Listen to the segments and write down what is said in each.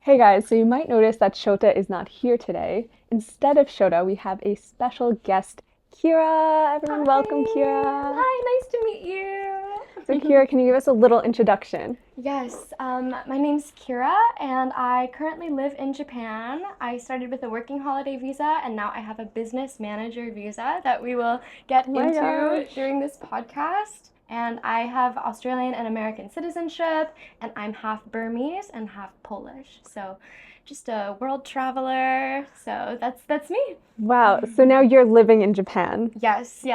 Hey guys, so you might notice that Shota is not here today. Instead of Shota, we have a special guest, Kira. Everyone, welcome Kira. Hi, nice to meet you. So Kira, can you give us a little introduction? Yes, my name's Kira, and I currently live in Japan. I started with a working holiday visa, and now I have a business manager visa that we will get into during this podcast. And I have Australian and American citizenship, and I'm half Burmese and half Polish. So just a world traveler. So that's me. Wow, so now you're living in Japan. Yes.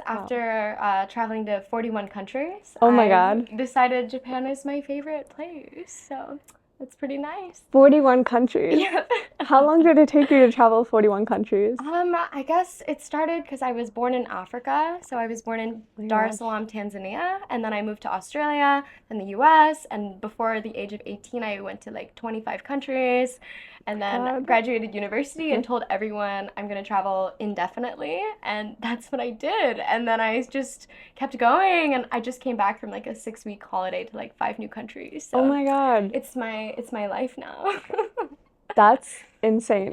After traveling to 41 countries, Oh my God. Decided Japan is my favorite place. So that's pretty nice. 41 countries. Yeah. How long did it take you to travel 41 countries? I guess it started because I was born in Africa. So I was born in Dar es Salaam, Tanzania, and then I moved to Australia, then the US, and before the age of 18, I went to like 25 countries, and then graduated university and told everyone I'm going to travel indefinitely, and that's what I did. And then I just kept going, and I just came back from like a 6-week holiday to like 5 new countries. So oh my God. it's my life now. That's insane.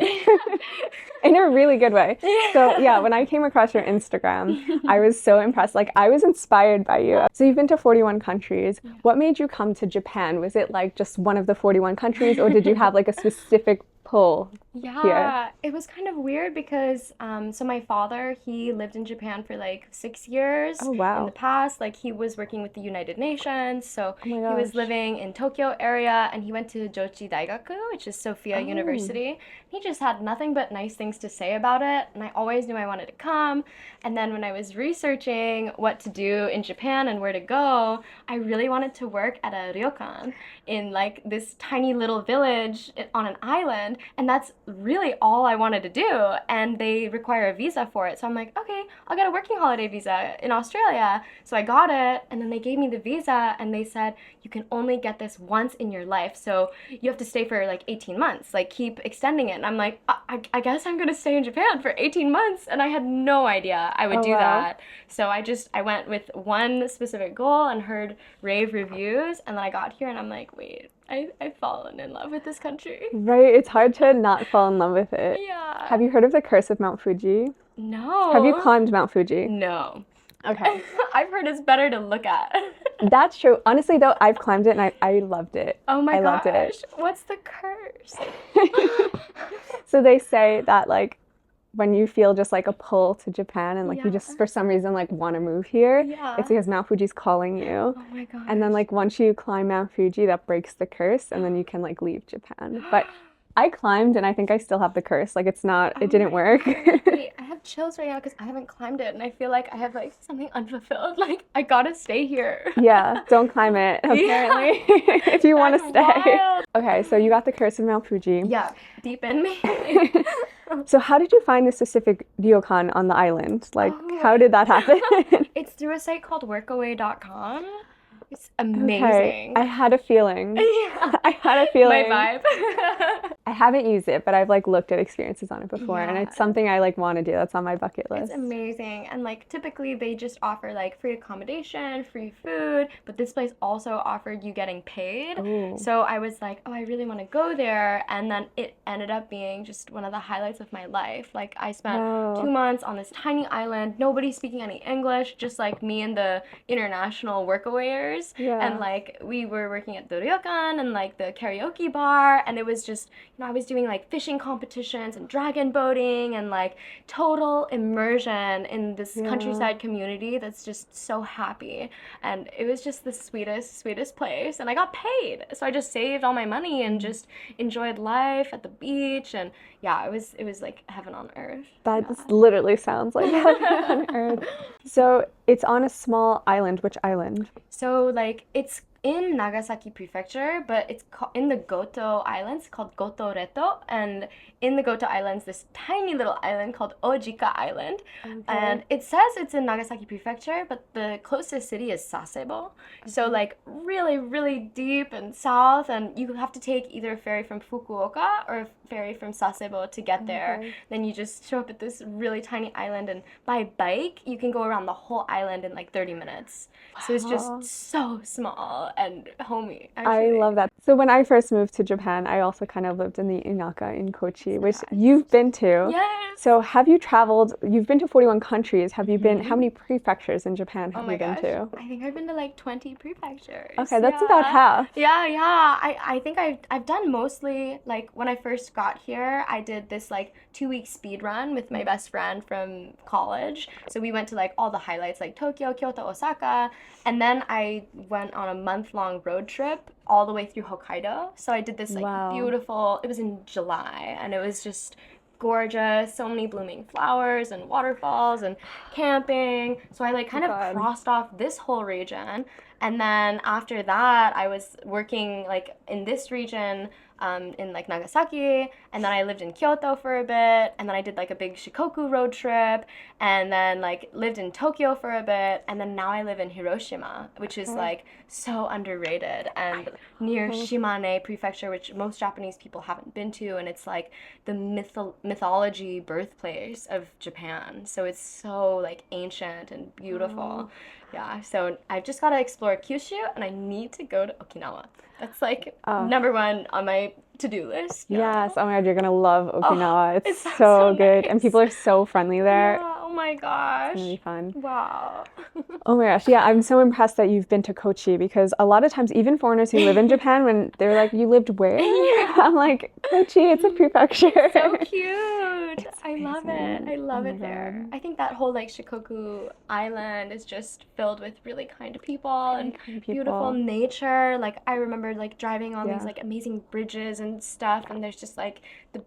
In a really good way. So yeah, when I came across your Instagram, I was so impressed. Like, I was inspired by you. So you've been to 41 countries. What made you come to Japan? Was it like just one of the 41 countries, or did you have like a specific pull here? It was kind of weird because so my father, he lived in Japan for like 6 years. Oh, wow. In the past. Like, he was working with the United Nations, so Oh my he gosh. was living in Tokyo area, and he went to Jochi Daigaku, which is Sophia University. He just had nothing but nice things to say about it, and I always knew I wanted to come. And then when I was researching what to do in Japan and where to go, I really wanted to work at a ryokan in like this tiny little village on an island, and that's really all I wanted to do, and they require a visa for it. So I'm like, okay, I'll get a working holiday visa in Australia. So I got it, and then they gave me the visa, and they said you can only get this once in your life, so you have to stay for like 18 months, like keep extending it. And I'm like, I guess I'm gonna stay in Japan for 18 months, and I had no idea I would do that. So I went with one specific goal and heard rave reviews, and then I got here and I'm like, wait, I've fallen in love with this country. Right, it's hard to not fall in love with it. Yeah. Have you heard of the curse of Mount Fuji? No. Have you climbed Mount Fuji? No. Okay. I've heard it's better to look at. That's true. Honestly, though, I've climbed it and I loved it. Oh my gosh. Loved it. What's the curse? So they say that, like, when you feel just like a pull to Japan and like you Yeah. just for some reason like want to move here, Yeah. it's because Mount Fuji's calling you. Oh my gosh. And then like once you climb Mount Fuji, that breaks the curse, and then you can like leave Japan. But I climbed and I think I still have the curse. Like, it didn't work. Wait, I have chills right now because I haven't climbed it, and I feel like I have like something unfulfilled. Like, I gotta stay here. Yeah, don't climb it, apparently, if you want to That's stay. wild. Okay, so you got the curse of Mount Fuji. Yeah, deep in me. So how did you find the specific ryokan on the island? Like, how did that happen? It's through a site called workaway.com. It's amazing. Okay, I had a feeling. Yeah. I had a feeling. My vibe. I haven't used it, but I've like looked at experiences on it before, and Yeah. it's something I like want to do. That's on my bucket list. It's amazing. And like typically they just offer like free accommodation, free food, but this place also offered you getting paid. Ooh. So I was like, oh, I really want to go there. And then it ended up being just one of the highlights of my life. Like, I spent Wow. 2 months on this tiny island, nobody speaking any English, just like me and the international workawayers. Yeah. And like we were working at the ryokan and like the karaoke bar, and it was just, I was doing like fishing competitions and dragon boating and like total immersion in this countryside community that's just so happy. And it was just the sweetest place, and I got paid. So I just saved all my money and just enjoyed life at the beach, and yeah, it was like heaven on earth. That literally sounds like heaven on earth. So it's on a small island. Which island? So like it's in Nagasaki prefecture, but it's in the Goto Islands called Goto Reto, and in the Goto Islands, this tiny little island called Ojika Island, and it says it's in Nagasaki prefecture, but the closest city is Sasebo, so like really deep and south, and you have to take either a ferry from Fukuoka or a ferry from Sasebo to get there. Then you just show up at this really tiny island, and by bike you can go around the whole island in like 30 minutes. So it's just so small. and homey, I actually. love that. So when I first moved to Japan, I also kind of lived in the Inaka in Kochi, which Yes. you've been to. Yes. So have you traveled, you've been to 41 countries. Have you been, how many prefectures in Japan Oh have my you been gosh. to? I think I've been to like 20 prefectures. Okay, that's about half. Yeah. I think I've done mostly, like, when I first got here, I did this like 2-week speed run with my best friend from college. So we went to like all the highlights like Tokyo, Kyoto, Osaka, and then I went on a month-long road trip all the way through Hokkaido. So I did this like Wow. beautiful, it was in July, and it was just gorgeous, so many blooming flowers and waterfalls and camping. So I like kind of God. crossed off this whole region. And then after that, I was working like in this region, in like Nagasaki, and then I lived in Kyoto for a bit, and then I did like a big Shikoku road trip, and then like lived in Tokyo for a bit, and then now I live in Hiroshima, which is like so underrated and near Shimane Prefecture, which most Japanese people haven't been to, and it's like the mythology birthplace of Japan. So it's so like ancient and beautiful. Yeah, so I've just got to explore Kyushu, and I need to go to Okinawa. That's like number one on my to-do list. Yes. Oh my God, you're gonna love Okinawa. It's sounds so so good, nice. and people are so friendly there. Yeah, oh my gosh. It's gonna be fun. Wow. Oh my gosh, yeah, I'm so impressed that you've been to Kochi, because a lot of times, even foreigners who live in Japan, when they're like, "You lived where?" I'm like, "Kochi, it's a prefecture." So cute. I love it. amazing. I love Oh it my there. God. I think that whole like Shikoku Island is just filled with really kind people and kind people. beautiful nature. Like I remember like driving on Yeah. these like amazing bridges and stuff, and there's just like the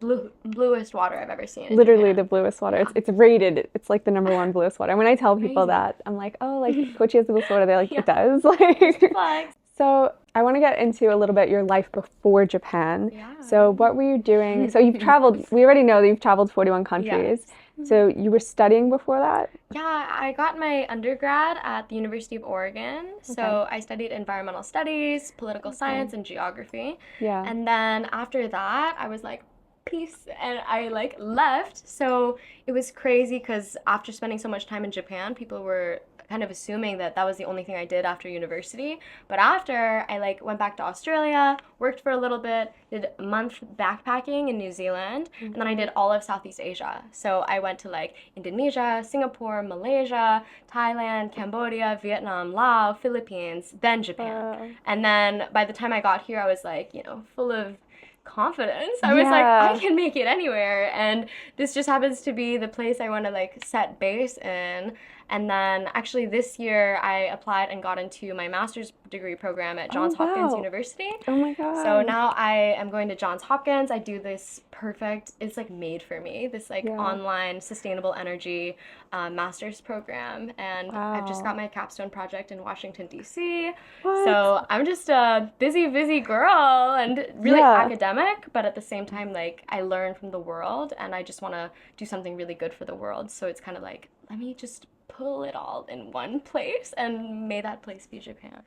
bluest water I've ever seen in Literally the Japan. bluest water. It's rated. It's like the #1 bluest water. And when I tell people Crazy. that, I'm like, "Oh, like Kochi has the bluest water." They're like, Yeah. "It does." Like, Flags. so I want to get into a little bit your life before Japan. Yeah. So what were you doing? So you've traveled. We already know that you've traveled 41 countries. So you were studying before that? Yeah, I got my undergrad at the University of Oregon. So I studied environmental studies, political science, and geography. Yeah. And then after that, I was like, peace, and I like left. So it was crazy because after spending so much time in Japan, people were kind of assuming that that was the only thing I did after university. But after, I like went back to Australia, worked for a little bit, did a month backpacking in New Zealand, and then I did all of Southeast Asia. So I went to like Indonesia, Singapore, Malaysia, Thailand, Cambodia, Vietnam, Laos, Philippines, then Japan. And then by the time I got here, I was like, you know, full of confidence. I was like, I can make it anywhere, and this just happens to be the place I want to like set base in. And then actually this year I applied and got into my master's degree program at Johns Hopkins University. Oh my God. So now I am going to Johns Hopkins. I do this perfect, it's like made for me, this like online sustainable energy master's program. And I've just got my capstone project in Washington, D.C. So I'm just a busy girl and really academic, but at the same time, like I learn from the world and I just want to do something really good for the world. So it's kind of like, let me just pull it all in one place, and may that place be Japan.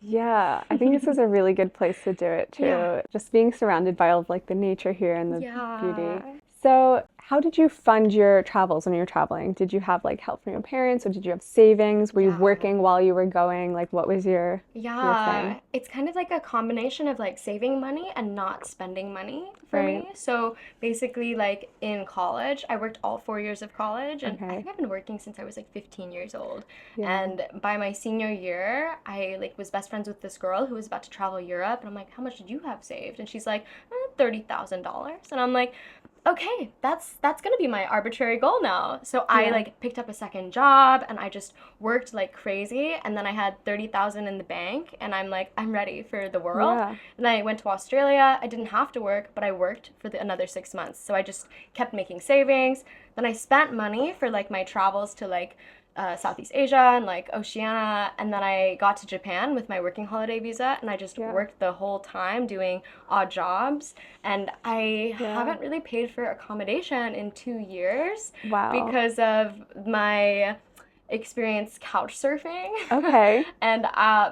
Yeah, I think this is a really good place to do it too. Yeah. Just being surrounded by all of like the nature here and the Yeah. beauty. So how did you fund your travels when you were traveling? Did you have like help from your parents, or did you have savings? Were you working while you were going? Like what was your thing? It's kind of like a combination of like saving money and not spending money for me. So basically like in college, I worked all 4 years of college, and I think I've been working since I was like 15 years old. And by my senior year, I like was best friends with this girl who was about to travel Europe, and I'm like, how much did you have saved? And she's like, $30,000. And I'm like, okay, that's gonna be my arbitrary goal now. So I like picked up a second job and I just worked like crazy, and then I had 30,000 in the bank, and I'm like, I'm ready for the world. And then I went to Australia. I didn't have to work, but I worked for another 6 months. So I just kept making savings. Then I spent money for like my travels to like Southeast Asia and like Oceania, and then I got to Japan with my working holiday visa, and I just worked the whole time doing odd jobs, and I haven't really paid for accommodation in 2 years because of my experience couchsurfing. And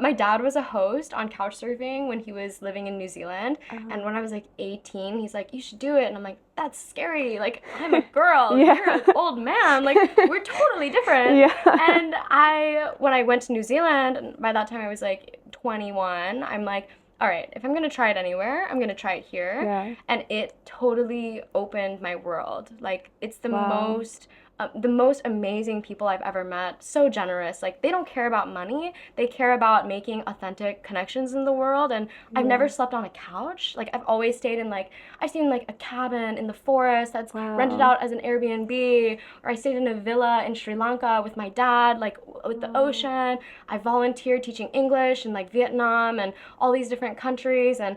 my dad was a host on couchsurfing when he was living in New Zealand, and when I was like 18, he's like, you should do it, and I'm like, that's scary, like I'm a girl, you're an old man, like we're totally different. And when I went to New Zealand, and by that time I was like 21, I'm like, all right, if I'm going to try it anywhere, I'm going to try it here. Yeah. And it totally opened my world. Like, it's Wow. the most amazing people I've ever met. So generous. Like, they don't care about money. They care about making authentic connections in the world. And I've never slept on a couch. Like, I've always stayed in like, I've seen like a cabin in the forest that's rented out as an Airbnb, or I stayed in a villa in Sri Lanka with my dad, like with the ocean. I volunteered teaching English in like Vietnam and all these different countries. And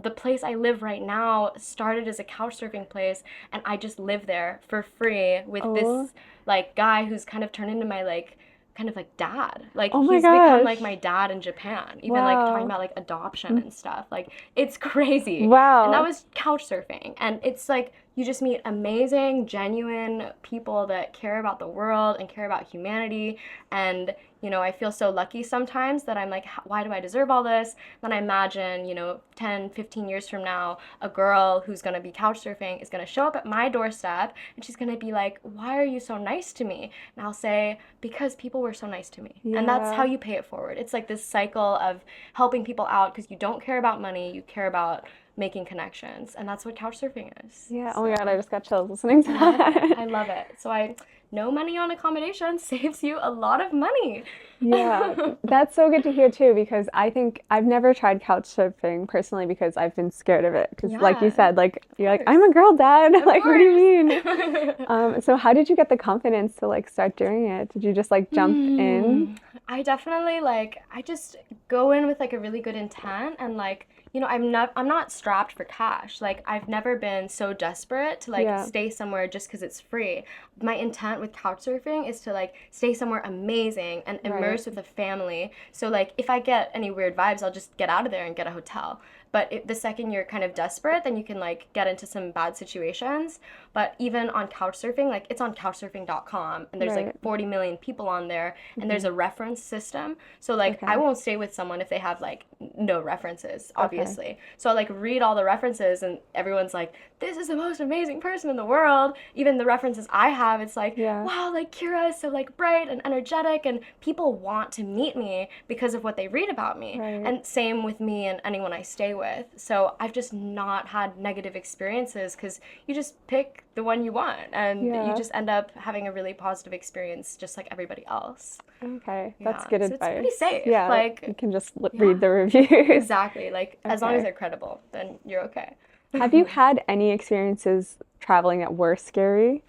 the place I live right now started as a couch surfing place, and I just live there for free with this like guy who's kind of turned into my like kind of like dad. Like he's become like my dad in Japan. Even like talking about like adoption and stuff. Like it's crazy. Wow. And that was couch surfing. And it's like you just meet amazing, genuine people that care about the world and care about humanity. And, you know, I feel so lucky sometimes that I'm like, why do I deserve all this? Then I imagine, you know, 10, 15 years from now, a girl who's going to be couch surfing is going to show up at my doorstep and she's going to be like, why are you so nice to me? And I'll say, because people were so nice to me. Yeah. And that's how you pay it forward. It's like this cycle of helping people out because you don't care about money, you care about making connections, and that's what couch surfing is. Yeah. So. Oh my God, I just got chills listening to that. I love it. So no money on accommodation saves you a lot of money. Yeah, that's so good to hear too, because I think I've never tried couch surfing personally because I've been scared of it. Because like you said, like you're like, I'm a girl, dad. Like, what do you mean? So how did you get the confidence to like start doing it? Did you just like jump in? I definitely I just go in with like a really good intent, and like, you know, I'm not strapped for cash. Like I've never been so desperate to like stay somewhere just because it's free. My intent with couch surfing is to like stay somewhere amazing and immerse with a family. So like if I get any weird vibes, I'll just get out of there and get a hotel. But the second you're kind of desperate, then you can like get into some bad situations. But even on couchsurfing, like it's on couchsurfing.com, and there's like 40 million people on there, and there's a reference system. So like I won't stay with someone if they have like no references, obviously. So I like read all the references, and everyone's like, this is the most amazing person in the world. Even the references I have, it's like, wow, like Kira is so like bright and energetic, and people want to meet me because of what they read about me. And same with me and anyone I stay with. So I've just not had negative experiences because you just pick the one you want, and you just end up having a really positive experience just like everybody else. Okay, that's good advice. It's pretty safe. Yeah, like you can just read the reviews. Exactly. Like as long as they're credible, then you're okay. Have you had any experiences traveling that were scary?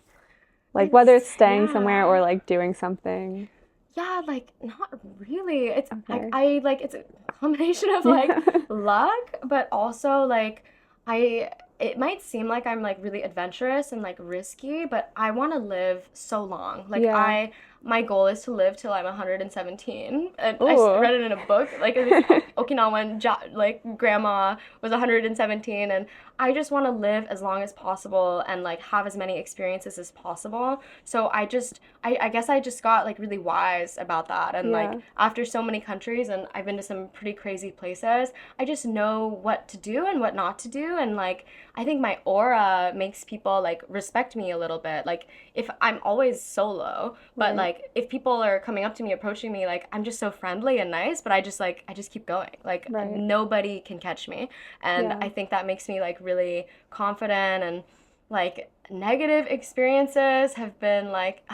Like whether it's staying somewhere or like doing something? Yeah, like not really. It's like it's a combination of like luck, but also like it might seem like I'm like really adventurous and like risky, but I want to live so long. Like my goal is to live till I'm 117. And I read it in a book. Like this Okinawan like grandma was 117, and I just want to live as long as possible and like have as many experiences as possible. So I guess I just got like really wise about that. And like after so many countries, and I've been to some pretty crazy places, I just know what to do and what not to do. And like I think my aura makes people like respect me a little bit. Like if I'm always solo, but like if people are coming up to me, approaching me, like I'm just so friendly and nice, but I just keep going. Like nobody can catch me. And I think that makes me like really confident. And like negative experiences have been like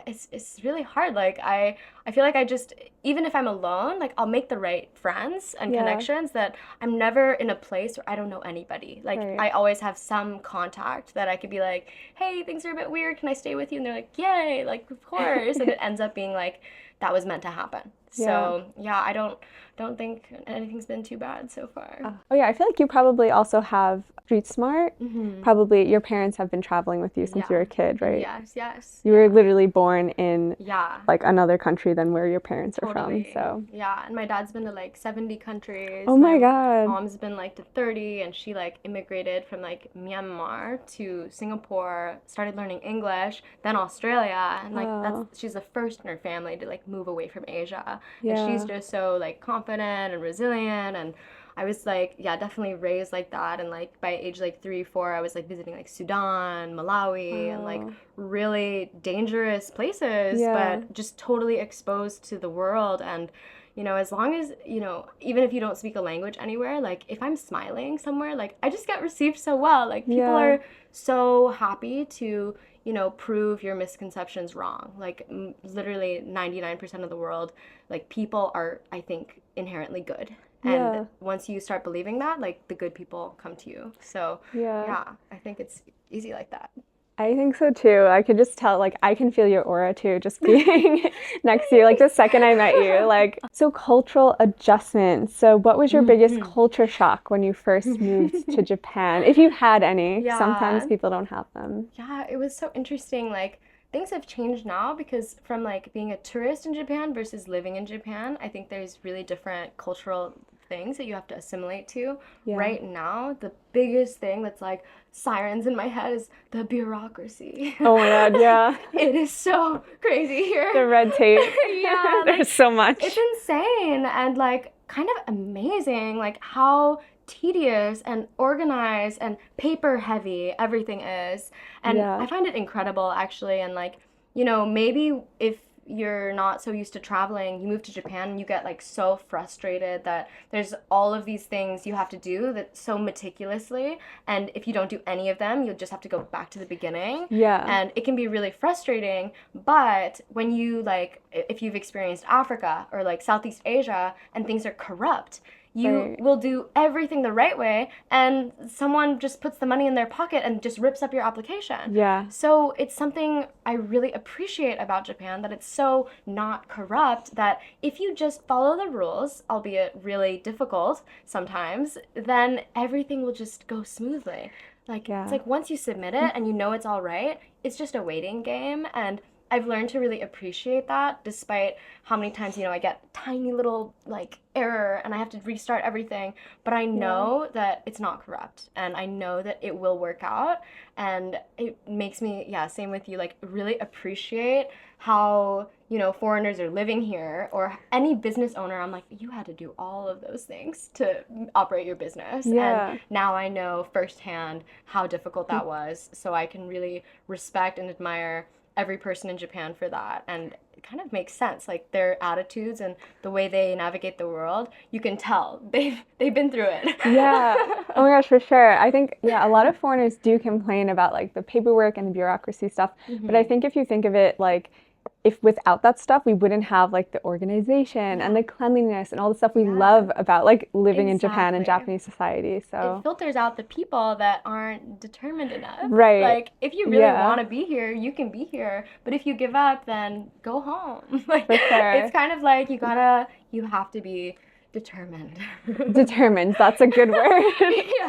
it's really hard. Like I feel like I just, even if I'm alone, like I'll make the right friends and connections, that I'm never in a place where I don't know anybody. Like I always have some contact that I could be like, hey, things are a bit weird, can I stay with you? And they're like, yay, like of course. And it ends up being like that was meant to happen. So I don't think anything's been too bad so far. Oh yeah, I feel like you probably also have street smart. Probably your parents have been traveling with you since you were a kid, right? Yes. You were literally born in like another country than where your parents are from. So and my dad's been to like 70 countries. Oh my God. Mom's been like to 30, and she like immigrated from like Myanmar to Singapore, started learning English, then Australia, and like she's the first in her family to like move away from Asia. And she's just so like confident and resilient. And I was like, definitely raised like that. And like by age like 3, 4, I was like visiting like Sudan, Malawi, and like really dangerous places, but just totally exposed to the world. And as long as, even if you don't speak a language anywhere, like if I'm smiling somewhere, like I just get received so well. Like people are so happy to, prove your misconceptions wrong. Like literally 99% of the world, like people are, I think, inherently good. And once you start believing that, like the good people come to you. So yeah, I think it's easy like that. I think so too. I could just tell, like, I can feel your aura too, just being next to you, like the second I met you. Like, so cultural adjustments. So what was your biggest culture shock when you first moved to Japan? If you had any. Sometimes people don't have them. Yeah, it was so interesting. Like, things have changed now because from like being a tourist in Japan versus living in Japan, I think there's really different cultural things that you have to assimilate to. Right now, the biggest thing that's like sirens in my head is the bureaucracy. Oh my God, yeah. It is so crazy here. The red tape. There's like, so much. It's insane and like kind of amazing, like how tedious and organized and paper heavy everything is. And I find it incredible actually. And like, maybe if you're not so used to traveling, you move to Japan and you get like so frustrated that there's all of these things you have to do that so meticulously, and if you don't do any of them, you'll just have to go back to the beginning. And it can be really frustrating. But when you like, if you've experienced Africa or like Southeast Asia and things are corrupt, you will do everything the right way, and someone just puts the money in their pocket and just rips up your application. So it's something I really appreciate about Japan, that it's so not corrupt, that if you just follow the rules, albeit really difficult sometimes, then everything will just go smoothly. Like, it's like once you submit it and you know it's all right, it's just a waiting game. And I've learned to really appreciate that, despite how many times, I get tiny little like error and I have to restart everything. But I know that it's not corrupt, and I know that it will work out. And it makes me, same with you, like really appreciate how, foreigners are living here, or any business owner. I'm like, you had to do all of those things to operate your business. And now I know firsthand how difficult that was. So I can really respect and admire every person in Japan for that. And it kind of makes sense, like their attitudes and the way they navigate the world, you can tell they've been through it. Oh my gosh, for sure. I think a lot of foreigners do complain about like the paperwork and the bureaucracy stuff, but I think if you think of it like, if without that stuff, we wouldn't have like the organization and the cleanliness and all the stuff we love about like living in Japan and Japanese society. So it filters out the people that aren't determined enough. Like if you really want to be here, you can be here. But if you give up, then go home. Like, for sure. It's kind of like you have to be determined. Determined. That's a good word.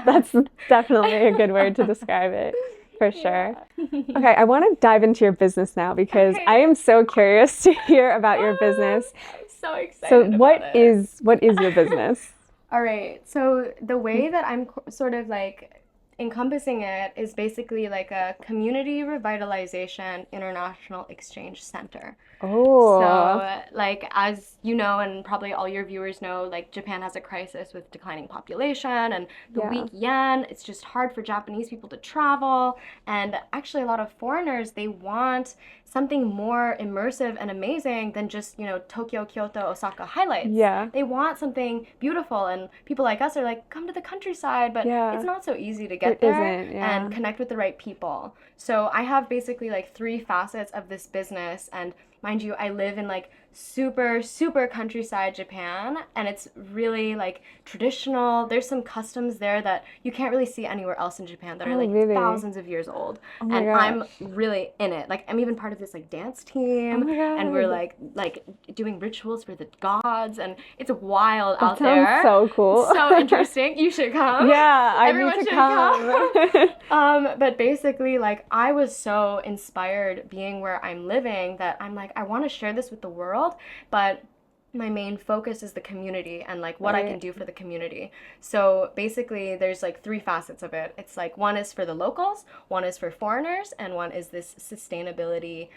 That's definitely a good word to describe it. For sure. Okay, I want to dive into your business now because I am so curious to hear about your business. I'm so excited. So what is your business? All right. So the way that I'm sort of like encompassing it is basically like a community revitalization international exchange center. So like, as you know, and probably all your viewers know, like Japan has a crisis with declining population and the weak yen. It's just hard for Japanese people to travel. And actually a lot of foreigners, they want something more immersive and amazing than just, Tokyo, Kyoto, Osaka highlights. They want something beautiful, and people like us are like, come to the countryside, but it's not so easy to get there and connect with the right people. So I have basically like 3 facets of this business, and mind you, I live in like super, super countryside Japan, and it's really like traditional. There's some customs there that you can't really see anywhere else in Japan that are like thousands of years old. And I'm really in it. Like, I'm even part of this like dance team, and we're like doing rituals for the gods, and it's wild out there. That sounds so cool. So interesting. You should come. Everyone need to come. But basically, like, I was so inspired being where I'm living that I'm like, I want to share this with the world, but my main focus is the community and like what I can do for the community. So basically there's like 3 facets of it. It's like, one is for the locals, one is for foreigners, and one is this sustainability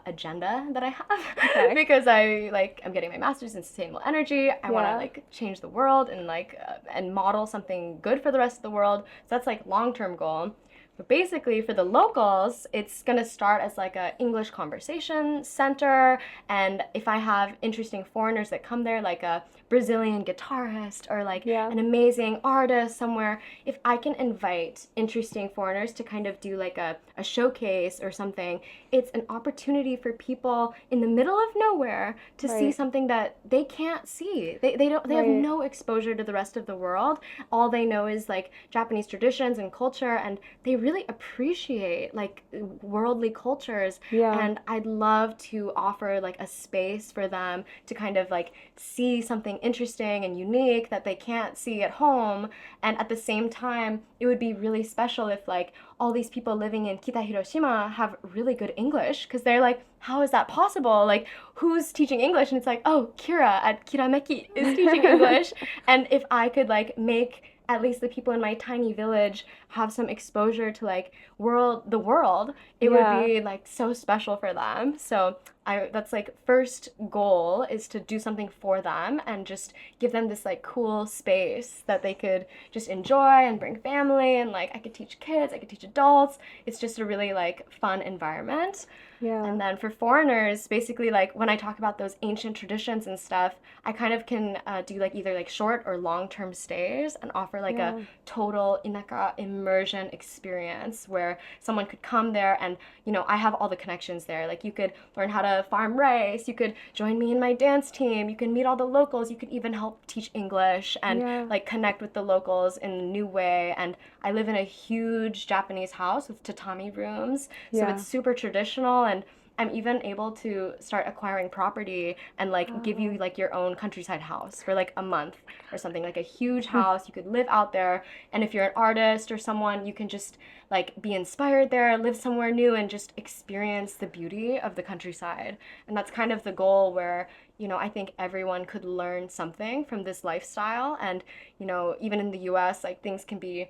agenda that I have because I'm getting my master's in sustainable energy. I want to like change the world and like and model something good for the rest of the world. So that's like long-term goal. But basically, for the locals, it's going to start as like a English conversation center. And if I have interesting foreigners that come there, like a Brazilian guitarist or like an amazing artist somewhere, if I can invite interesting foreigners to kind of do like a showcase or something, it's an opportunity for people in the middle of nowhere to see something that they can't see. They have no exposure to the rest of the world. All they know is like Japanese traditions and culture, and they really appreciate like worldly cultures. And I'd love to offer like a space for them to kind of like see something interesting and unique that they can't see at home. And at the same time, it would be really special if like all these people living in Kita Hiroshima have really good English, because they're like, how is that possible? Like, who's teaching English? And it's like, oh, Kira at Kirameki is teaching English. And if I could like make at least the people in my tiny village have some exposure to like the world, it would be like so special for them. So that's like first goal, is to do something for them and just give them this like cool space that they could just enjoy and bring family, and like I could teach kids, I could teach adults. It's just a really like fun environment. And then for foreigners, basically like when I talk about those ancient traditions and stuff, I kind of can do like either like short or long-term stays and offer like a total inaka immersion experience where someone could come there and, you know, I have all the connections there. Like you could learn how to farm rice, you could join me in my dance team, you can meet all the locals, you could even help teach English and like connect with the locals in a new way. And I live in a huge Japanese house with tatami rooms, so it's super traditional, and I'm even able to start acquiring property and like give you like your own countryside house for like a month or something, like a huge house. You could live out there, and if you're an artist or someone, you can just like be inspired there, live somewhere new, and just experience the beauty of the countryside. And that's kind of the goal, where, you know, I think everyone could learn something from this lifestyle. And, you know, even in the US, like things can be,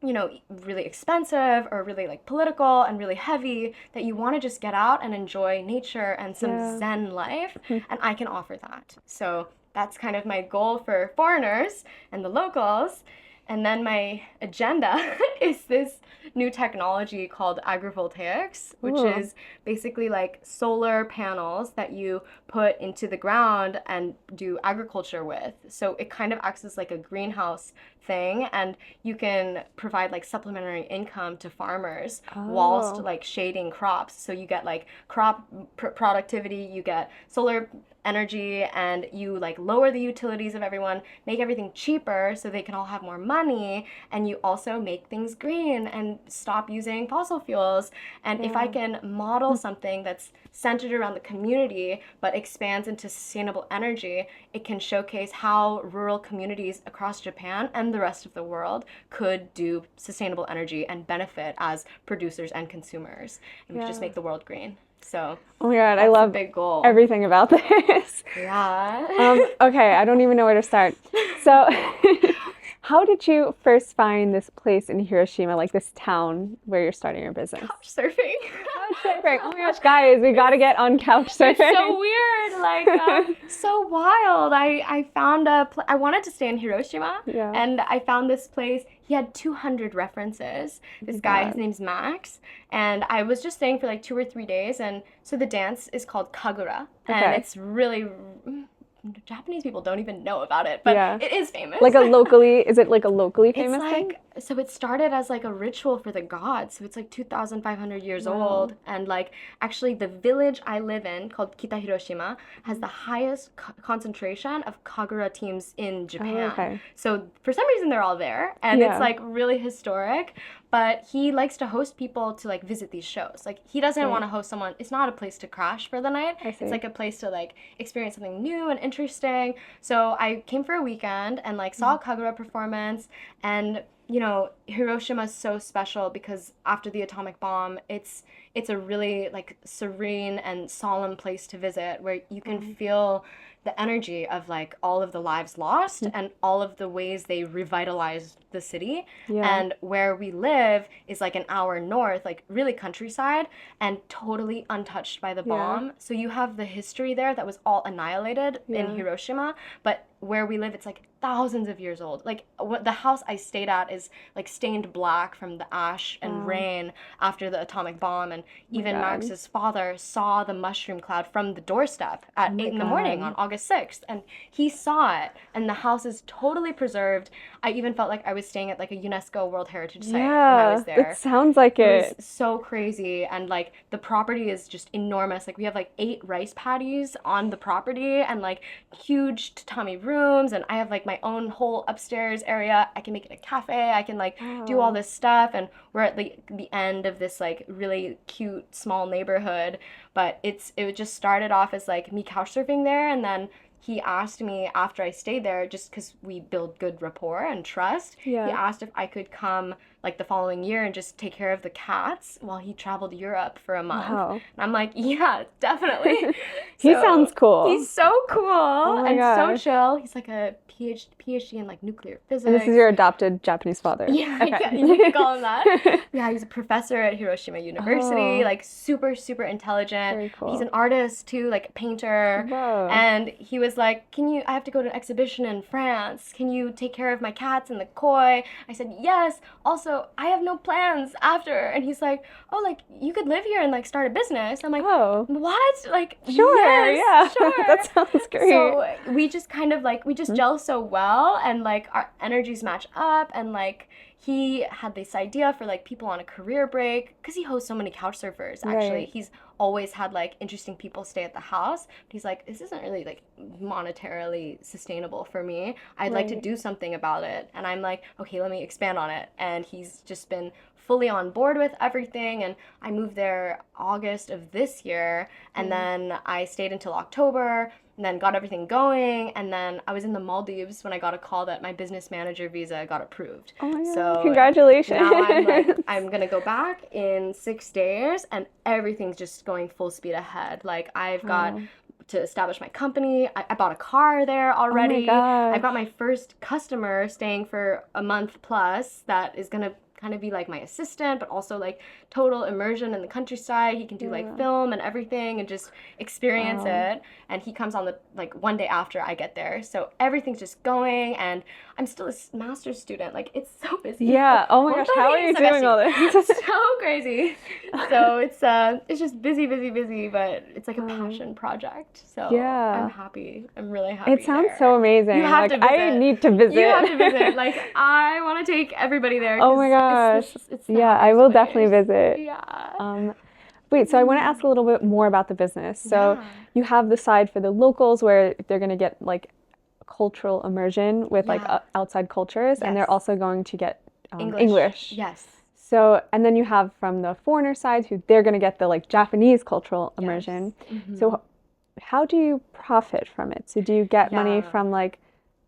you know, really expensive or really like political and really heavy, that you want to just get out and enjoy nature and some Zen life. And I can offer that. So that's kind of my goal for foreigners and the locals. And then my agenda is this new technology called agrivoltaics, which is basically like solar panels that you put into the ground and do agriculture with. So it kind of acts as like a greenhouse thing, and you can provide like supplementary income to farmers whilst like shading crops. So you get like crop productivity, you get solar energy, and you like lower the utilities of everyone, make everything cheaper so they can all have more money, and you also make things green and stop using fossil fuels. And if I can model something that's centered around the community but expands into sustainable energy, it can showcase how rural communities across Japan and the rest of the world could do sustainable energy and benefit as producers and consumers, and we just make the world green. So, oh my God, I love big goal. Everything about this. Okay, I don't even know where to start. So, how did you first find this place in Hiroshima, like this town where you're starting your business? Couchsurfing. Couchsurfing. Oh my gosh, guys, we got to get on couchsurfing. It's so weird, like so wild. I found I wanted to stay in Hiroshima, and I found this place. He had 200 references. This guy, his name's Max, and I was just staying for like 2 or 3 days, and so the dance is called kagura, and it's really, Japanese people don't even know about it, but it is famous. Like is it like a locally famous thing? So it started as like a ritual for the gods. So it's like 2,500 years old. And like actually the village I live in called Kita Hiroshima has the highest concentration of kagura teams in Japan. So for some reason they're all there, and it's like really historic. But he likes to host people to like visit these shows. Like he doesn't want to host someone. It's not a place to crash for the night. It's like a place to like experience something new and interesting. So I came for a weekend and like saw a kagura performance. And you know, Hiroshima is so special because after the atomic bomb, it's a really like serene and solemn place to visit, where you can feel the energy of like all of the lives lost and all of the ways they revitalized the city. And where we live is like an hour north, like really countryside and totally untouched by the bomb. So you have the history there that was all annihilated in Hiroshima, but where we live, it's like thousands of years old. Like the house I stayed at is like stained black from the ash and rain after the atomic bomb. And even Max's father saw the mushroom cloud from the doorstep at 8 in the morning on August 6th. And he saw it. And the house is totally preserved. I even felt like I was staying at like a UNESCO World Heritage Site when I was there. It sounds like it. It was so crazy. And like the property is just enormous. Like we have like 8 rice paddies on the property and like huge tatami rooms, and I have like my own whole upstairs area. I can make it a cafe. I can like do all this stuff, and we're at the end of this like really cute small neighborhood. But it just started off as like me couch surfing there, and then he asked me after I stayed there, just because we build good rapport and trust, he asked if I could come like the following year and just take care of the cats while he traveled Europe for a month. And I'm like, yeah, definitely. He sounds cool. He's so cool and so chill. He's like a PhD in like nuclear physics. And this is your adopted Japanese father. Yeah, you can call him that. Yeah, he's a professor at Hiroshima University, like super, super intelligent. Very cool. He's an artist too, like a painter. Whoa. And he was like, I have to go to an exhibition in France. Can you take care of my cats in the koi? I said, yes. Also, I have no plans after. And he's like, oh, like you could live here and like start a business. I'm like, what? Like, sure, yes, sure. That sounds great. So we just kind of like, we just gel so well, and like our energies match up, and like he had this idea for like people on a career break, because he hosts so many couch surfers actually. He's always had like interesting people stay at the house, but he's like, this isn't really like monetarily sustainable for me. I'd like to do something about it. And I'm like, okay, let me expand on it. And he's just been fully on board with everything, and I moved there August of this year, and then I stayed until October, and then got everything going, and then I was in the Maldives when I got a call that my business manager visa got approved. Oh my God. So congratulations. Now I'm like, I'm gonna go back in 6 days, and everything's just going full speed ahead. Like I've got to establish my company. I bought a car there already. Oh my gosh. I've got my first customer staying for a month plus that is gonna kind of be like my assistant, but also like total immersion in the countryside. He can do like film and everything and just experience it. And he comes on the like one day after I get there. So everything's just going, and I'm still a master's student. Like it's so busy. Yeah. Oh my gosh. How are you doing all this? It's so crazy. So it's just busy, but it's like a passion project. So I'm happy. I'm really happy. It sounds so amazing. You have like, to visit. I need to visit. You have to visit. Like I want to take everybody there. Oh my gosh. It's I will definitely visit. Yeah. Wait, so I want to ask a little bit more about the business. So you have the side for the locals where they're going to get like cultural immersion with like outside cultures, and they're also going to get English. Yes. So, and then you have from the foreigner side who they're going to get the like Japanese cultural immersion. So how do you profit from it? So do you get money from like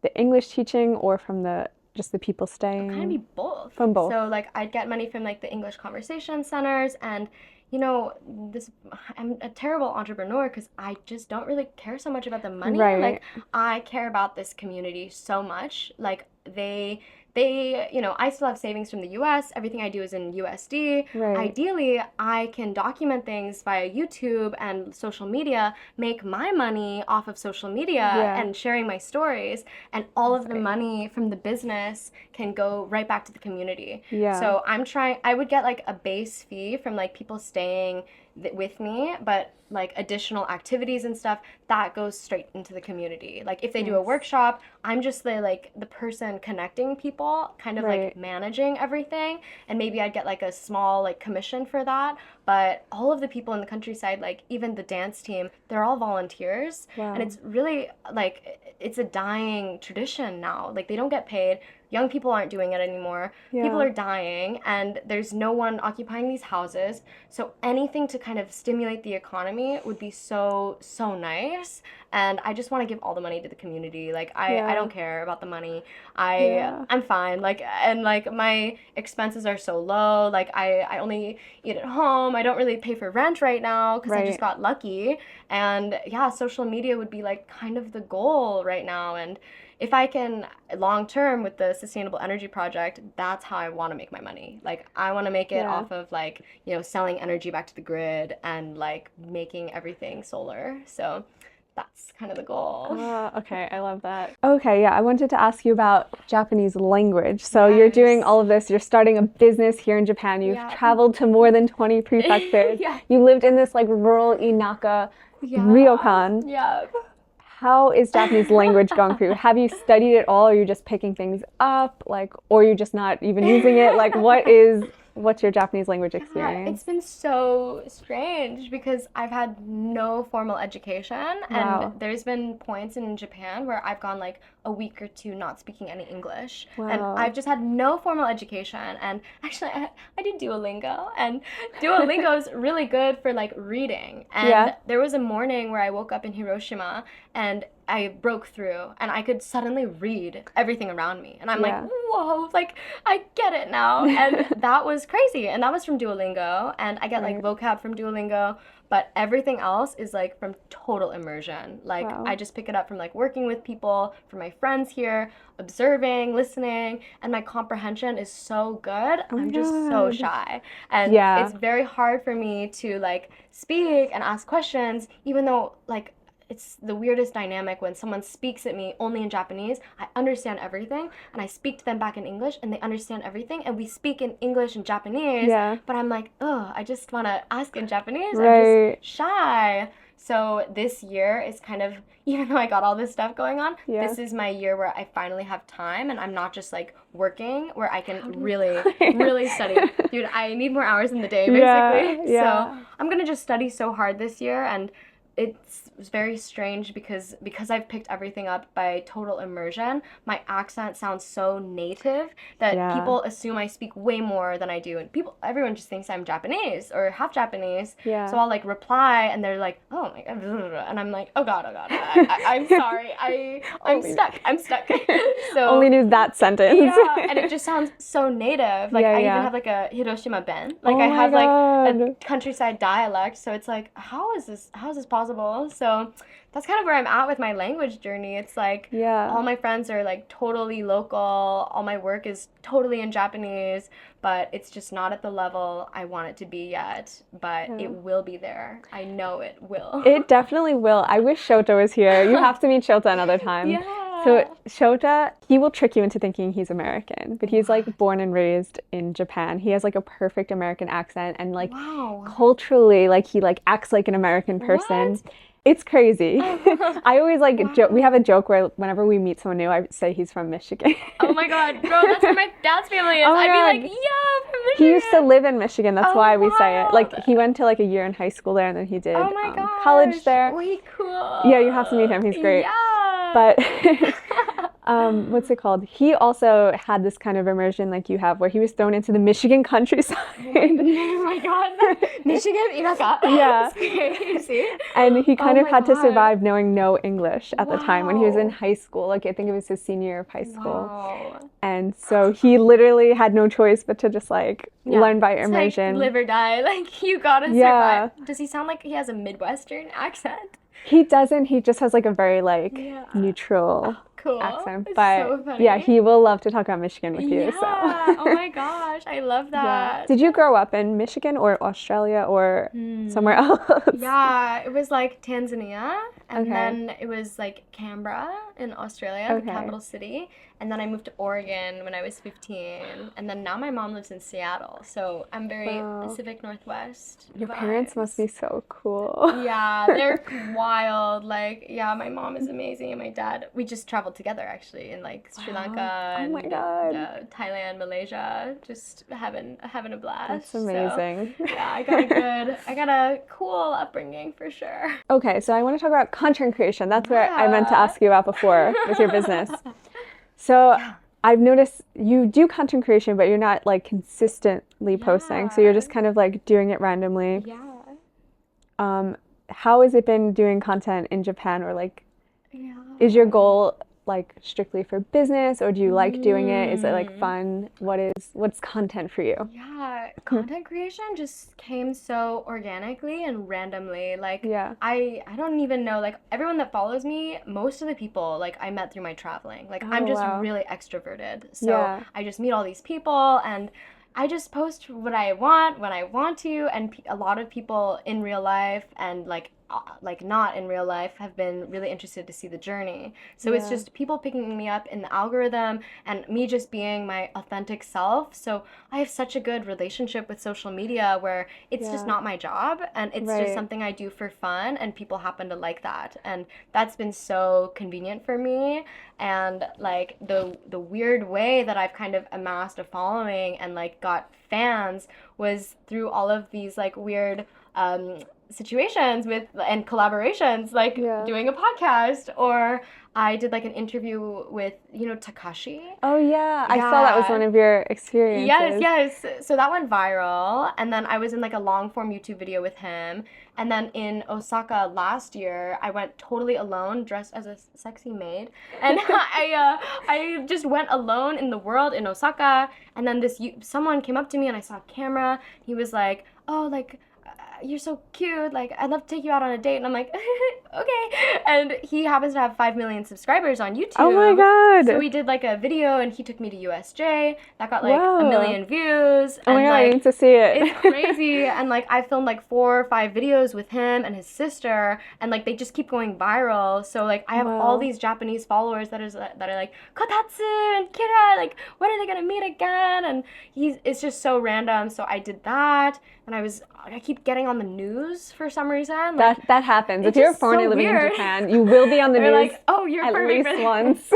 the English teaching or from just the people staying? It'll kind of be both. From both. So like I'd get money from like the English conversation centers, and you know, I'm a terrible entrepreneur because I just don't really care so much about the money. Like I care about this community so much. Like they, you know, I still have savings from the US. Everything I do is in USD. Ideally, I can document things via YouTube and social media, make my money off of social media and sharing my stories, and all of the money from the business can go right back to the community. So I would get like a base fee from like people staying with me, but like additional activities and stuff that goes straight into the community. Like if they do a workshop, I'm just the person connecting people, kind of like managing everything, and maybe I'd get like a small like commission for that. But all of the people in the countryside, like even the dance team, they're all volunteers. And it's really like it's a dying tradition now. Like they don't get paid. young people aren't doing it anymore. Yeah. People are dying, and there's no one occupying these houses. So anything to kind of stimulate the economy would be so nice. And I just want to give all the money to the community. Like, I don't care about the money. I'm fine. Like, and like my expenses are so low. Like, I only eat at home. I don't really pay for rent right now because I just got lucky. And yeah, social media would be like kind of the goal right now. And if I can, long term with the Sustainable Energy Project, that's how I want to make my money. Like, I want to make it off of like, you know, selling energy back to the grid and like making everything solar. So that's kind of the goal. Okay, I love that. Okay, yeah, I wanted to ask you about Japanese language. So you're doing all of this, you're starting a business here in Japan, you've traveled to more than 20 prefectures, you lived in this like rural Inaka ryokan. Yeah. How is Japanese language going for you? Have you studied it all, or are you just picking things up, like, or you're just not even using it? Like, what's your Japanese language experience? It's been so strange because I've had no formal education, and there's been points in Japan where I've gone like a week or two not speaking any English, and I've just had no formal education. And actually I did Duolingo, and Duolingo is really good for like reading, and there was a morning where I woke up in Hiroshima and I broke through and I could suddenly read everything around me, and I'm like, whoa, like I get it now. And that was crazy, and that was from Duolingo, and I get like vocab from Duolingo, but everything else is like from total immersion. Like I just pick it up from like working with people, from my friends here, observing, listening, and my comprehension is so good. I'm just so shy, and it's very hard for me to like speak and ask questions, even though like it's the weirdest dynamic when someone speaks at me only in Japanese. I understand everything, and I speak to them back in English, and they understand everything, and we speak in English and Japanese, but I'm like, I just want to ask in Japanese. I'm just shy. So this year is kind of, even though I got all this stuff going on, this is my year where I finally have time, and I'm not just like working, where I can really study. Dude, I need more hours in the day, basically. So I'm going to just study so hard this year, and it's very strange because I've picked everything up by total immersion. My accent sounds so native that people assume I speak way more than I do, and everyone just thinks I'm Japanese or half Japanese. So I'll like reply, and they're like, oh my god, and I'm like, oh god, I'm sorry, I'm stuck. So only knew that sentence. And it just sounds so native. Like I even have like a Hiroshima ben. Like I have like a countryside dialect. So it's like, how is this possible? So that's kind of where I'm at with my language journey. It's like all my friends are like totally local. All my work is totally in Japanese, but it's just not at the level I want it to be yet. But it will be there. I know it will. It definitely will. I wish Shota was here. You have to meet Shota another time. So Shota, he will trick you into thinking he's American, but he's like born and raised in Japan. He has like a perfect American accent, and like culturally, like he like acts like an American person. It's crazy. I always like we have a joke where whenever we meet someone new, I say he's from Michigan. Oh my god, bro, that's where my dad's family is. I'd be like, yeah, from Michigan. He used to live in Michigan. That's why we say it. Like he went to like a year in high school there, and then he did college there. Way cool. Yeah, you have to meet him. He's great. But what's it called? He also had this kind of immersion like you have, where he was thrown into the Michigan countryside. Oh my god, Michigan, Inaka. Yeah. It's crazy. And he kind of had to survive knowing no English at the time when he was in high school. Like I think it was his senior year of high school. And so he literally had no choice but to just like learn by immersion. Like live or die. Like you gotta survive. Does he sound like he has a Midwestern accent? He doesn't. He just has like a very like neutral accent. But so funny. Yeah, he will love to talk about Michigan with you. So. Oh my gosh, I love that. Did you grow up in Michigan or Australia or somewhere else? Yeah, it was like Tanzania, and then it was like Canberra in Australia, the capital city. And then I moved to Oregon when I was 15. And then now my mom lives in Seattle. So I'm very Pacific Northwest. Your parents must be so cool. Yeah, they're wild. Like, yeah, my mom is amazing. And my dad, we just traveled together actually in like Sri Lanka and Thailand, Malaysia. Just having a blast. That's amazing. So, yeah, I got a cool upbringing for sure. Okay, so I want to talk about content creation. That's where I meant to ask you about before with your business. So I've noticed you do content creation, but you're not like consistently posting. So you're just kind of like doing it randomly. Yeah. How has it been doing content in Japan, or like, Yeah. is your goal like strictly for business, or do you like doing it? Is it like fun? What's content for you? Yeah, content creation just came so organically and randomly. Like, Yeah. I don't even know, like, everyone that follows me, most of the people, like, I met through my traveling. Like, I'm just wow. really extroverted. So Yeah. I just meet all these people, and I just post what I want when I want to, and a lot of people in real life and like not in real life have been really interested to see the journey. So it's Yeah. just people picking me up in the algorithm and me just being my authentic self. So I have such a good relationship with social media where it's just Yeah. not my job, and it's Right. just something I do for fun, and people happen to like that. And that's been so convenient for me. And like the weird way that I've kind of amassed a following and like got fans was through all of these like weird situations with and collaborations, like Yeah. doing a podcast, or I did like an interview with, Takashi. Oh yeah, I saw that was one of your experiences. Yes. So that went viral, and then I was in like a long form YouTube video with him. And then in Osaka last year, I went totally alone, dressed as a sexy maid, and I just went alone in the world in Osaka. And then someone came up to me, and I saw a camera. He was like, "Oh, like, you're so cute, like, I'd love to take you out on a date." And I'm like, okay. And he happens to have 5 million subscribers on YouTube. Oh my god. So we did like a video, and he took me to USJ. That got like Wow. 1 million views. Oh my god, I like, need to see it. it's crazy. And like I filmed like 4 or 5 videos with him and his sister, and like they just keep going viral. So like I have all these Japanese followers that are like, Kotatsu and Kira, like, when are they gonna meet again? And it's just so random. So I did that, and I keep getting on the news for some reason. Like, that happens. If you're a just foreigner so living in weird. Japan, you will be on the They're news like, oh, you're at perfect least for once.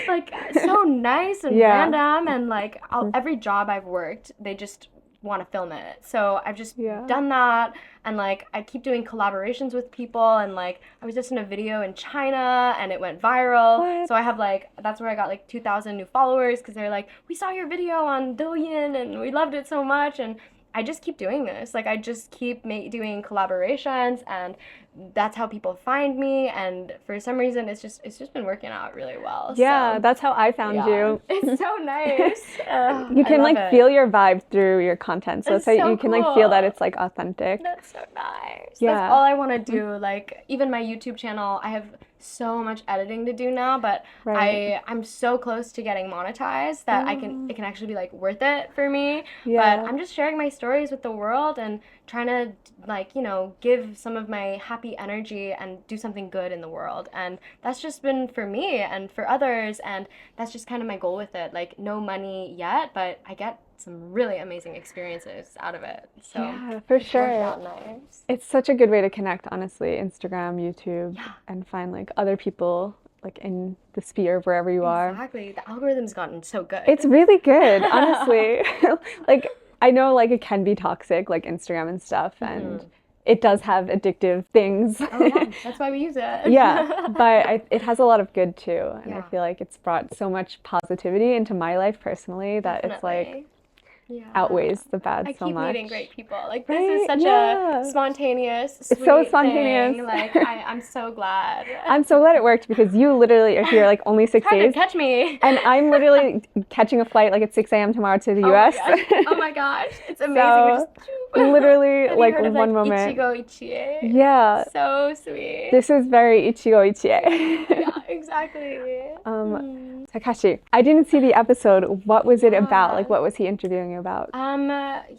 like, so nice and random, and like every job I've worked, they just want to film it. So I've just done that, and like I keep doing collaborations with people, and like I was just in a video in China and it went viral. What? So I have like, that's where I got like 2,000 new followers, because they're like, we saw your video on Douyin and we loved it so much. And I just keep doing this. Like, I just keep doing collaborations, and that's how people find me. And for some reason, it's just been working out really well. Yeah, so, that's how I found you. It's so nice. You can like it. feel your vibe through your content, so It's it's like so you can like feel that cool. it's like authentic. That's so nice. Yeah. That's all I want to do. Like, even my YouTube channel, I have so much editing to do now, but Right. I'm so close to getting monetized that it can actually be like worth it for me. Yeah. But I'm just sharing my stories with the world and trying to like, give some of my happy energy and do something good in the world. And that's just been for me and for others, and that's just kind of my goal with it. Like, no money yet, but I get some really amazing experiences out of it. So Yeah, for sure. worked out nice. It's such a good way to connect, honestly. Instagram, YouTube, and find like other people like in the sphere of wherever you are. Exactly. The algorithm's gotten so good. It's really good, honestly. Like, I know like it can be toxic, like Instagram and stuff, and it does have addictive things. Oh yeah, that's why we use it. Yeah, but it has a lot of good too, and I Yeah. feel like it's brought so much positivity into my life personally that it's like Definitely. Yeah. outweighs the bad I so keep much. meeting great people. Like, this Right? is such Yeah. a spontaneous, It's so sweet spontaneous. thing. Like, I'm so glad. I'm so glad it worked, because you literally are here like only 6 Trying to days. catch me. And I'm literally catching a flight like at 6 a.m. tomorrow to the US. Oh my gosh. It's amazing. So, literally, Have you like heard of, one moment. Ichigo Ichie? Yeah. So sweet. This is very Ichigo Ichie. Yeah, exactly. Takashi, I didn't see the episode. What was it about? Like, what was he interviewing you about?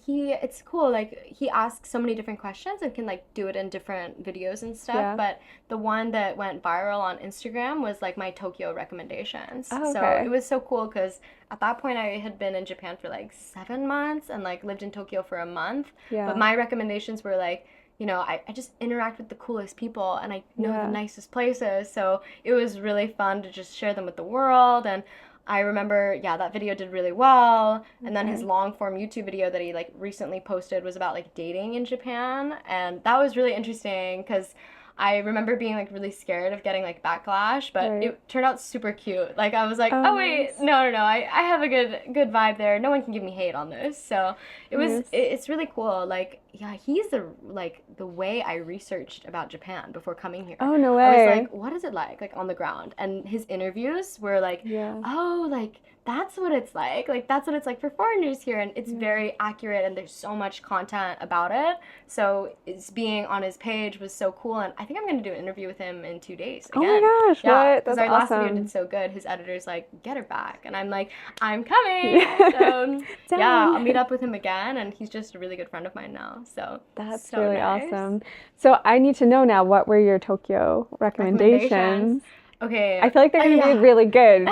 It's cool. Like, he asks so many different questions and can like do it in different videos and stuff. Yeah. But the one that went viral on Instagram was like my Tokyo recommendations. Oh, So okay. it was so cool because at that point I had been in Japan for like 7 months and like lived in Tokyo for a month. Yeah. But my recommendations were like, I just interact with the coolest people and I know Yeah. the nicest places. So it was really fun to just share them with the world. And I remember, that video did really well. And then his long form YouTube video that he like recently posted was about like dating in Japan. And that was really interesting because I remember being like really scared of getting like backlash, but Right. it turned out super cute. Like I was like, Oh, oh wait, nice. no, I have a good vibe there. No one can give me hate on this. So Nice. it's really cool. Like yeah, he's the way I researched about Japan before coming here. Oh, no I was way. like, what is it like on the ground? And his interviews were like, Yeah. oh, like that's what it's like. Like that's what it's like for foreigners here, and it's very accurate, and there's so much content about it. So it's being on his page was so cool, and I think I'm gonna do an interview with him in 2 days Oh again. my gosh, Yeah, what? because That's our last video awesome. did so good. His editor's like, get her back, and I'm like, I'm coming. Yeah. So yeah, Down. I'll meet up with him again, and he's just a really good friend of mine now. So That's so really nice. awesome. So I need to know now, what were your Tokyo recommendations? Okay. I feel like they're going to be really good.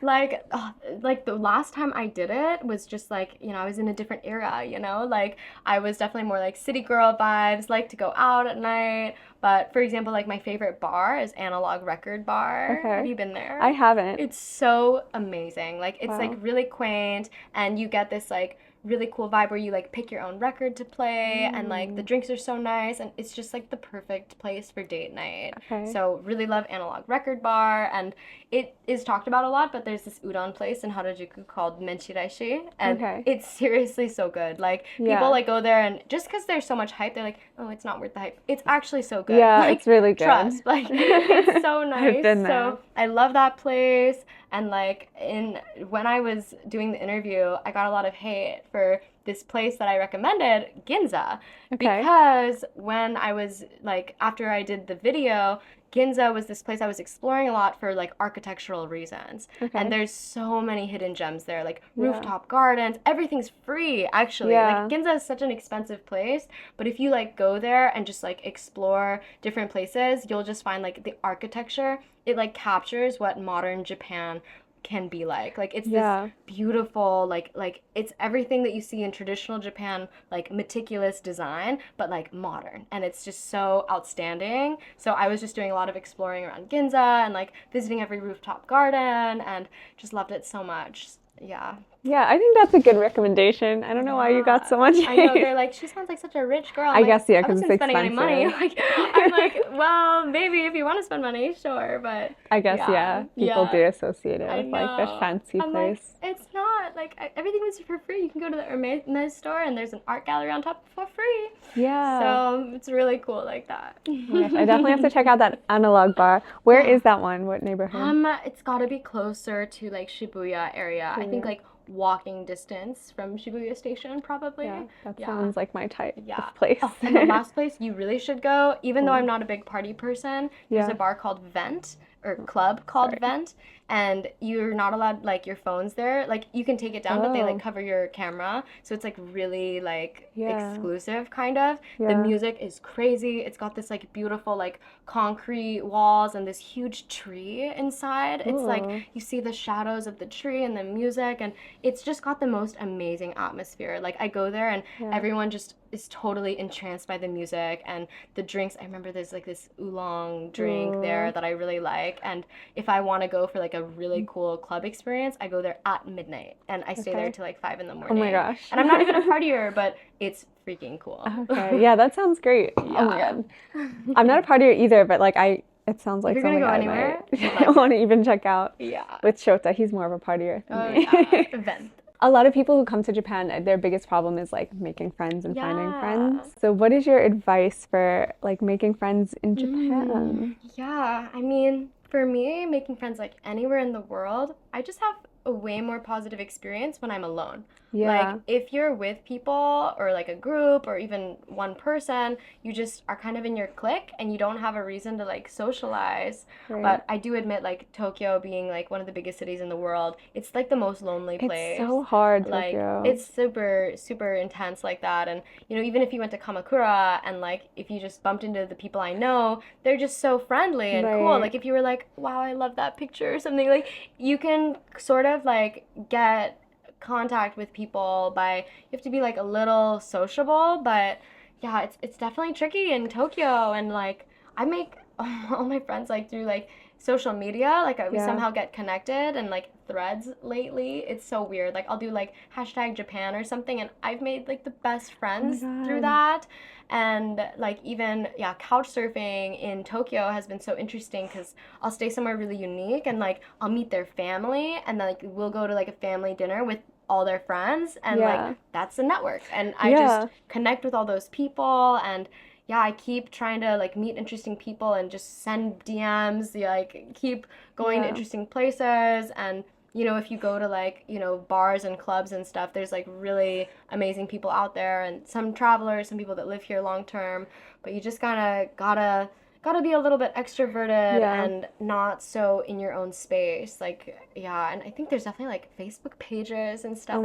Like the last time I did it was just like, you know, I was in a different era, you know, like I was definitely more like city girl vibes, like to go out at night. But for example, like my favorite bar is Analog Record Bar. Okay. Have you been there? I haven't. It's so amazing. Like it's Wow. like really quaint, and you get this like really cool vibe where you like pick your own record to play, and like the drinks are so nice, and it's just like the perfect place for date night. Okay. So really love Analog Record Bar, and it is talked about a lot, but there's this udon place in Harajuku called Menchiraishi, and Okay. it's seriously so good. Like Yeah. people like go there, and just because there's so much hype, they're like, oh, it's not worth the hype. It's actually so good. Yeah, Like, it's really good. trust. Like it's so nice. I've been there. So I love that place. And like when I was doing the interview, I got a lot of hate for this place that I recommended, Ginza. Okay. Because when I was like, after I did the video, Ginza was this place I was exploring a lot for like architectural reasons. Okay. And there's so many hidden gems there, like Yeah. rooftop gardens, everything's free actually. Yeah. Like Ginza is such an expensive place, but if you like go there and just like explore different places, you'll just find like the architecture, it like captures what modern Japan can be like. Like it's Yeah. this beautiful like it's everything that you see in traditional Japan, like meticulous design, but like modern, and it's just so outstanding. So I was just doing a lot of exploring around Ginza and like visiting every rooftop garden, and just loved it so much. Yeah. Yeah, I think that's a good recommendation. I don't know why you got so much I know, hate. they're like, she sounds like such a rich girl. I'm I like, guess, yeah, I 'cause wasn't it's spending any money. expensive. Like, I'm like, well, maybe if you want to spend money, sure, but I guess, yeah, people yeah. do associate it I with like the know. fancy I'm place. like, it's not like everything was for free. You can go to the Hermes store, and there's an art gallery on top for free. Yeah. So it's really cool like that. Oh my gosh, I definitely have to check out that Analog Bar. Where is that one? What neighborhood? It's got to be closer to like Shibuya area. I think Shibuya. like walking distance from Shibuya Station probably. Yeah, that Yeah. sounds like my type Yeah. of place. Oh, and the last place you really should go, even though I'm not a big party person, there's Yeah. a bar called Vent, or club called Vent, and you're not allowed like your phones there. Like you can take it down, but they like Oh. cover your camera, so it's like really like Yeah. exclusive kind of. The Yeah. music is crazy. It's got this like beautiful like concrete walls and this huge tree inside. It's Ooh. like you see the shadows of the tree and the music, and it's just got the most amazing atmosphere. Like I go there, and Yeah. everyone just is totally entranced by the music and the drinks. I remember there's like this oolong drink Ooh. there that I really like, and if I want to go for like a really cool club experience, I go there at midnight, and I stay there Okay. till like 5 in the Oh morning. my gosh. And I'm not even a partier, but it's freaking cool. Okay, yeah, that sounds great. Oh my Yeah. god. I'm not a partier either, but like it sounds like If you're something gonna I go anywhere, might you'd like want to even check out. Yeah. With Shota, he's more of a partier than Oh me. yeah. Event. A lot of people who come to Japan, their biggest problem is like making friends and finding Yeah. friends. So what is your advice for like making friends in Japan? Yeah, I mean, for me, making friends like anywhere in the world, I just have a way more positive experience when I'm alone. Yeah. Like if you're with people or like a group or even one person, you just are kind of in your clique and you don't have a reason to like socialize. Right. But I do admit like Tokyo being like one of the biggest cities in the world, it's like the most lonely place. It's so hard, Like Tokyo. it's super intense like that. And you know, even if you went to Kamakura and like if you just bumped into the people I know, they're just so friendly and cool. Right. Like if you were like, wow, I love that picture or something, like you can sort of like get contact with people by, you have to be like a little sociable. But yeah, it's definitely tricky in Tokyo, and like I make all my friends like through like social media, like we Yeah. somehow get connected, and like threads lately, it's so weird. Like I'll do like hashtag Japan or something, and I've made like the best friends through that. And like even couch surfing in Tokyo has been so interesting because I'll stay somewhere really unique, and like I'll meet their family, and then like we'll go to like a family dinner with all their friends, and like that's a network, and I just connect with all those people. And I keep trying to like meet interesting people and just send DMs, like keep going to interesting places. And if you go to like, bars and clubs and stuff, there's like really amazing people out there, and some travelers, some people that live here long term, but you just kind of gotta be a little bit extroverted and not so in your own space. Like, and I think there's definitely like Facebook pages and stuff.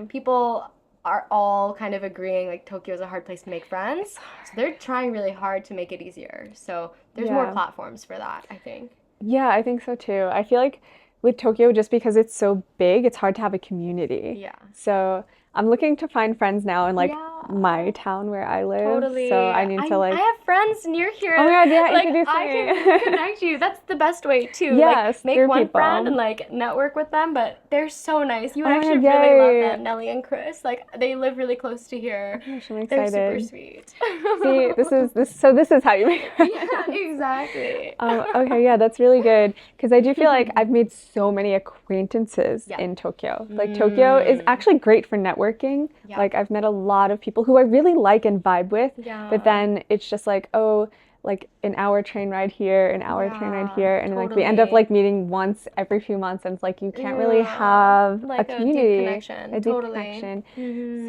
People are all kind of agreeing like Tokyo is a hard place to make friends. So they're trying really hard to make it easier. So there's more platforms for that, I think. Yeah, I think so too. I feel like with Tokyo, just because it's so big, it's hard to have a community. Yeah. So I'm looking to find friends now in like my town where I live. Totally. So I need to like. I have friends near here. Oh my God, yeah, like introduce I me. can connect you. That's the best way too. Yes, like make one people. friend and like network with them. But they're so nice. You would Oh actually my God, really yay. love them, Nelly and Chris. Like they live really close to here. Oh gosh, I'm excited. They're super sweet. See, this is how you make friends. Yeah, exactly. Okay, yeah, that's really good because I do feel like I've made so many acquaintances in Tokyo. Like Tokyo is actually great for networking. Like I've met a lot of people who I really like and vibe with, but then it's just like, oh, like an hour train ride here, an hour train ride here, and like we end up like meeting once every few months, and it's like you can't really have like a community, a deep connection.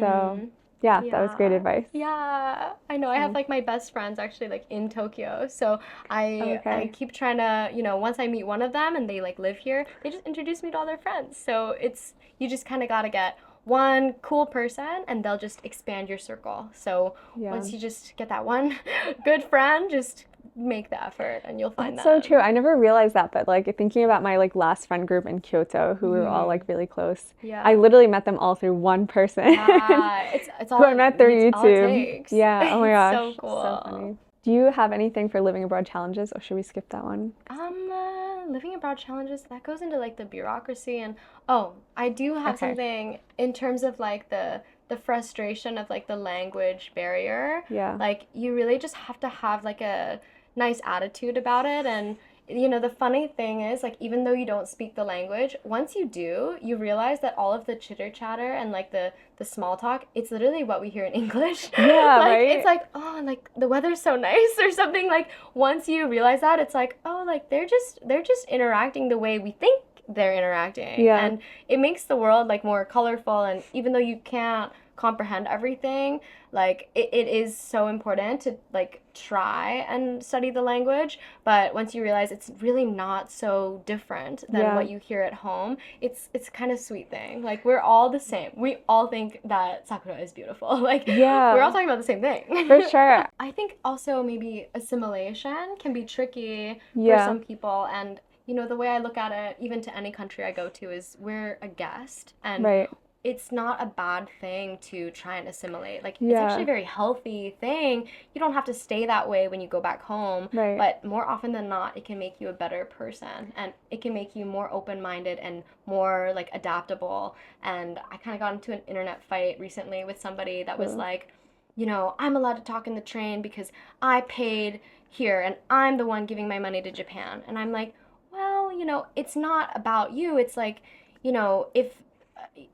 So that was great advice. Yeah, I know. I have like my best friends actually like in Tokyo, so I keep trying to, once I meet one of them and they like live here, they just introduce me to all their friends. So you just kind of gotta get one cool person and they'll just expand your circle. So once you just get that one good friend, just make the effort and you'll find That's so true. I never realized that, but like thinking about my like last friend group in Kyoto who were all like really close. I literally met them all through one person. It's all who I met through YouTube. Yeah, oh my gosh. So cool. So funny. Do you have anything for living abroad challenges, or should we skip that one? Living abroad challenges, that goes into like the bureaucracy, and I do have something in terms of like the frustration of like the language barrier. Like you really just have to have like a nice attitude about it. And the funny thing is, like, even though you don't speak the language, once you do, you realize that all of the chitter chatter and like the small talk, it's literally what we hear in English. Yeah, like, right? It's like, oh, like the weather's so nice or something. Like once you realize that, it's like, oh, like they're just interacting the way we think they're interacting. And it makes the world like more colorful. And even though you can't comprehend everything, like it is so important to like try and study the language. But once you realize it's really not so different than what you hear at home, it's kind of sweet thing. Like we're all the same. We all think that sakura is beautiful. Like we're all talking about the same thing. For sure. I think also maybe assimilation can be tricky for some people. And the way I look at it, even to any country I go to, is we're a guest, and it's not a bad thing to try and assimilate. Like, it's actually a very healthy thing. You don't have to stay that way when you go back home. But more often than not, it can make you a better person. And it can make you more open-minded and more, like, adaptable. And I kind of got into an internet fight recently with somebody that was like, I'm allowed to talk in the train because I paid here and I'm the one giving my money to Japan. And I'm like, well, it's not about you. It's like, if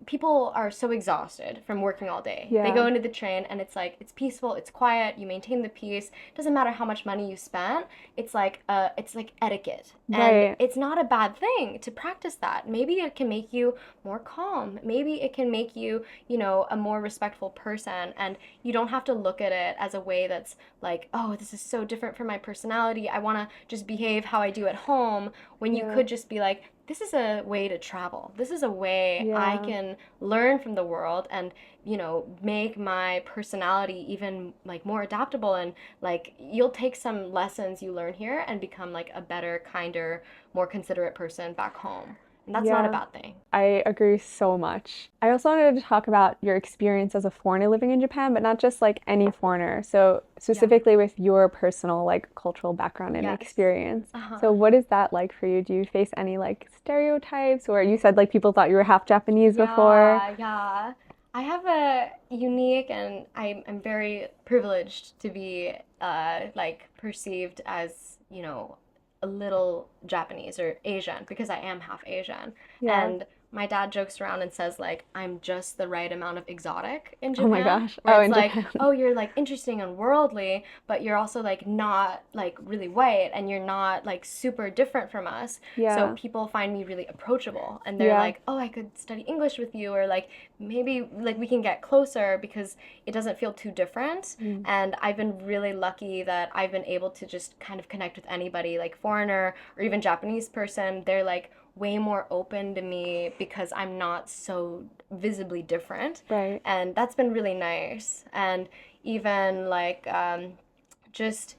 people are so exhausted from working all day. They go into the train and it's like, it's peaceful, it's quiet, you maintain the peace. It doesn't matter how much money you spent. It's like etiquette. And it's not a bad thing to practice that. Maybe it can make you more calm. Maybe it can make you, a more respectful person. And you don't have to look at it as a way that's like, oh, this is so different from my personality. I want to just behave how I do at home, when you could just be like, this is a way to travel. This is a way I can learn from the world and, make my personality even like more adaptable. And like you'll take some lessons you learn here and become like a better, kinder, more considerate person back home. And that's not a bad thing. I agree so much. I also wanted to talk about your experience as a foreigner living in Japan, but not just like any foreigner. So specifically with your personal like cultural background and experience. So what is that like for you? Do you face any like stereotypes, or you said like people thought you were half Japanese before? Yeah. I have a unique, and I'm very privileged to be like perceived as, you know, a little Japanese or Asian, because I am half Asian. Yeah. And my dad jokes around and says like I'm just the right amount of exotic in Japan. Oh my gosh. Where it's like, oh, you're like interesting and worldly, but you're also like not like really white, and you're not like super different from us. Yeah. So people find me really approachable, and they're like, oh, I could study English with you, or like maybe like we can get closer because it doesn't feel too different. And I've been really lucky that I've been able to just kind of connect with anybody, like foreigner or even Japanese person. They're like way more open to me because I'm not so visibly different. Right. And that's been really nice. And even like just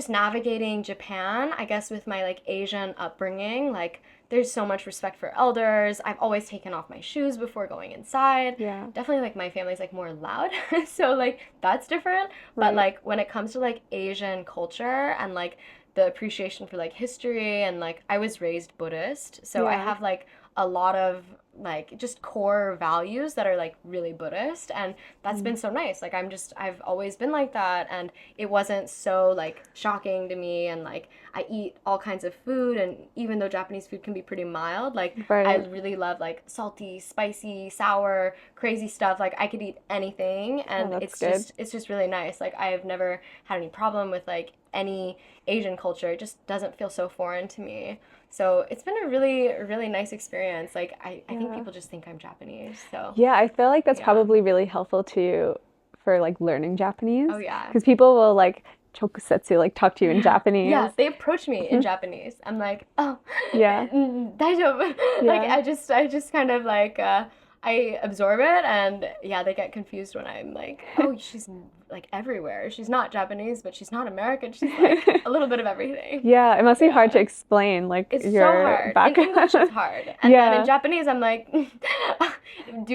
navigating Japan, I guess with my like Asian upbringing, like there's so much respect for elders. I've always taken off my shoes before going inside. Yeah. Definitely like my family's like more loud. So like that's different. Right. But like when it comes to like Asian culture and like the appreciation for like history, and like I was raised Buddhist, so I have like a lot of like just core values that are like really Buddhist, and that's been so nice. Like I've always been like that, and it wasn't so like shocking to me. And like I eat all kinds of food, and even though Japanese food can be pretty mild, like I really love like salty, spicy, sour, crazy stuff. Like I could eat anything, and it's just really nice. Like I've never had any problem with like any Asian culture. It just doesn't feel so foreign to me. So it's been a really, really nice experience. Like I think people just think I'm Japanese. So yeah, I feel like that's probably really helpful to you for like learning Japanese. Oh yeah. Because people will like chokusetsu, like talk to you in Japanese. Yeah, they approach me in Japanese. I'm like, oh, yeah, daijoubu. Like I just kind of like I absorb it, and they get confused when I'm like, oh, she's like everywhere. She's not Japanese, but she's not American. She's like a little bit of everything. Yeah, it must be hard to explain like it's your so hard. background. In English it's hard. And then in Japanese I'm like,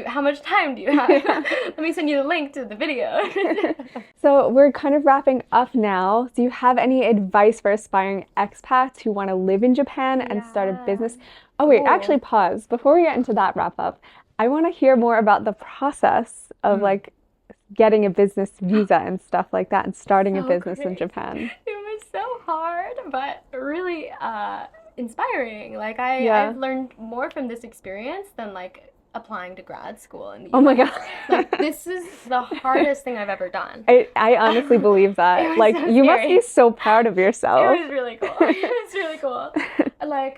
how much time do you have? Let me send you the link to the video. So we're kind of wrapping up now. Do you have any advice for aspiring expats who want to live in Japan and start a business? Oh wait, actually pause. Before we get into that wrap up, I want to hear more about the process of like getting a business visa and stuff like that, and starting a business in Japan. It was so hard, but really inspiring. Like I've learned more from this experience than like applying to grad school in the US. Oh my god. Like this is the hardest thing I've ever done. I honestly believe that. Like so you must scary. be so proud of yourself. It was really cool. It was really cool. Like